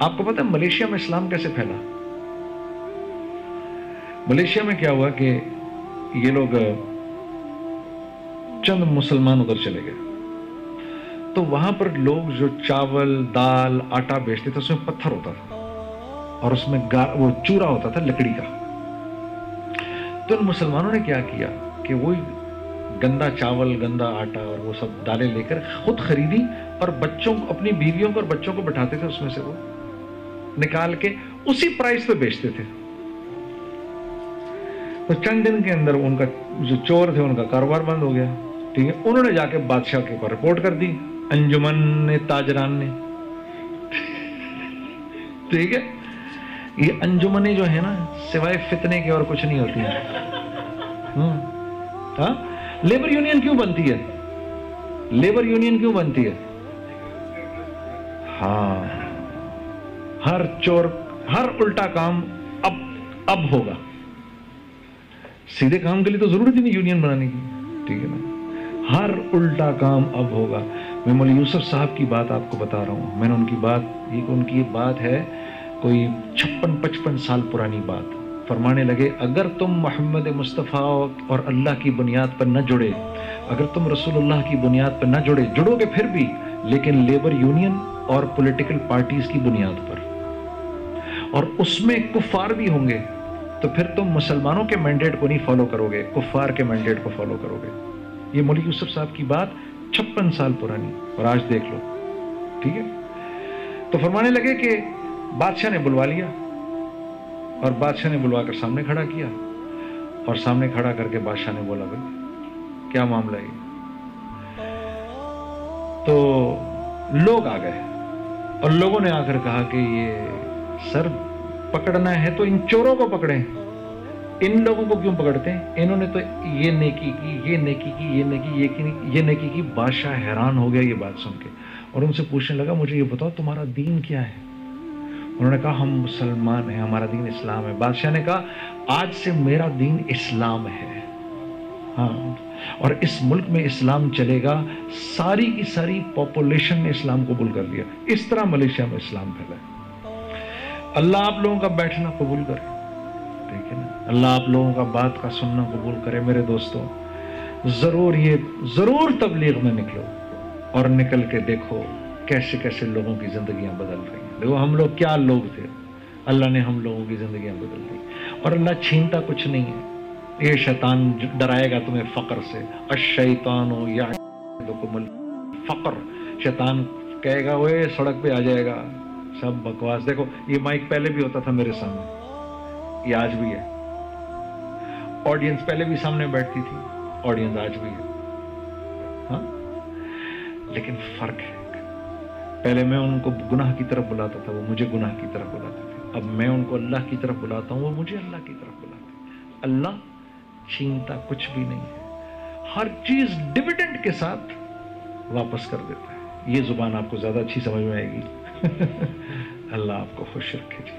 आपको पता है मलेशिया में इस्लाम कैसे फैला? मलेशिया में क्या हुआ कि ये लोग चंद मुसलमान उधर चले गए, तो वहां पर लोग जो चावल दाल आटा बेचते थे उसमें पत्थर होता था और उसमें वो चूरा होता था लकड़ी का। तो इन मुसलमानों ने क्या किया कि वो गंदा चावल गंदा आटा और वो सब दालें लेकर खुद खरीदी और बच्चों को, अपनी बीवियों को और बच्चों को बैठाते थे, उसमें से वो निकाल के उसी प्राइस पे बेचते थे। तो चंद दिन के अंदर उनका जो चोर थे उनका कारोबार बंद हो गया। ठीक है, उन्होंने जाके बादशाह के ऊपर रिपोर्ट कर दी, अंजुमन ताजरान ने। ठीक है, ये अंजुमने जो है ना सिवाय फितने के और कुछ नहीं होती है। हाँ, लेबर यूनियन क्यों बनती है? लेबर यूनियन क्यों बनती है? हाँ, हर चोर, हर उल्टा काम अब होगा। सीधे काम के लिए तो जरूरत ही नहीं यूनियन बनाने की। ठीक है ना, हर उल्टा काम अब होगा। मैं मौलवी यूसुफ साहब की बात आपको बता रहा हूं। मैंने उनकी ये बात है कोई 56-55 साल पुरानी बात। फरमाने लगे, अगर तुम मोहम्मद मुस्तफ़ा और अल्लाह की बुनियाद पर न जुड़े, अगर तुम रसूलुल्लाह की बुनियाद पर न जुड़ोगे फिर भी, लेकिन लेबर यूनियन और पॉलिटिकल पार्टीज की बुनियाद पर, और उसमें कुफार भी होंगे, तो फिर तुम मुसलमानों के मैंडेट को नहीं फॉलो करोगे, कुफार के मैंडेट को फॉलो करोगे। ये मौलवी यूसुफ साहब की बात 56 साल पुरानी, और आज देख लो। ठीक है, तो फरमाने लगे कि बादशाह ने बुलवा लिया, और बादशाह ने बुलवा कर सामने खड़ा किया, और सामने खड़ा करके बादशाह ने बोला, भाई क्या मामला है? तो लोग आ गए और लोगों ने आकर कहा कि ये सर पकड़ना है तो इन चोरों को पकड़ें, इन लोगों को क्यों पकड़ते हैं? इन्होंने तो ये नेकी की, ये नेकी की, ये नेकी की। बादशाह हैरान हो गया ये बात सुन के, और उनसे पूछने लगा, मुझे ये बताओ तुम्हारा दीन क्या है? उन्होंने कहा, हम मुसलमान हैं, हमारा दीन इस्लाम है। बादशाह ने कहा, आज से मेरा दीन इस्लाम है। हाँ, और इस मुल्क में इस्लाम चलेगा। सारी की सारी पॉपुलेशन ने इस्लाम कबूल कर लिया। इस तरह मलेशिया में इस्लाम फैला है। अल्लाह आप लोगों का बैठना कबूल करे, ठीक है ना? अल्लाह आप लोगों का बात का सुनना कबूल करे। मेरे दोस्तों, जरूर तबलीग में निकलो और निकल के देखो कैसे कैसे लोगों की जिंदगियां बदल रही हैं। देखो हम लोग क्या लोग थे, अल्लाह ने हम लोगों की जिंदगियां बदल दी। और अल्लाह छीनता कुछ नहीं है। ये शैतान डराएगा तुम्हें फक्र से, अश-शैतानु यअदुकुमुल फक्र, शैतान कहेगा वो सड़क पे आ जाएगा, सब बकवास। देखो ये माइक पहले भी होता था मेरे सामने, ये आज भी है। ऑडियंस पहले भी सामने बैठती थी, ऑडियंस आज भी है। हाँ, लेकिन फर्क है। पहले मैं उनको गुनाह की तरफ बुलाता था, वो मुझे गुनाह की तरफ बुलाते थे। अब मैं उनको अल्लाह की तरफ बुलाता हूँ, वो मुझे अल्लाह की तरफ बुलाते हैं। अल्लाह छीनता कुछ भी नहीं है, हर चीज डिविडेंड के साथ वापस कर देता है। ये जुबान आपको ज्यादा अच्छी समझ में आएगी। अल्लाह आपको खुश रखे जी।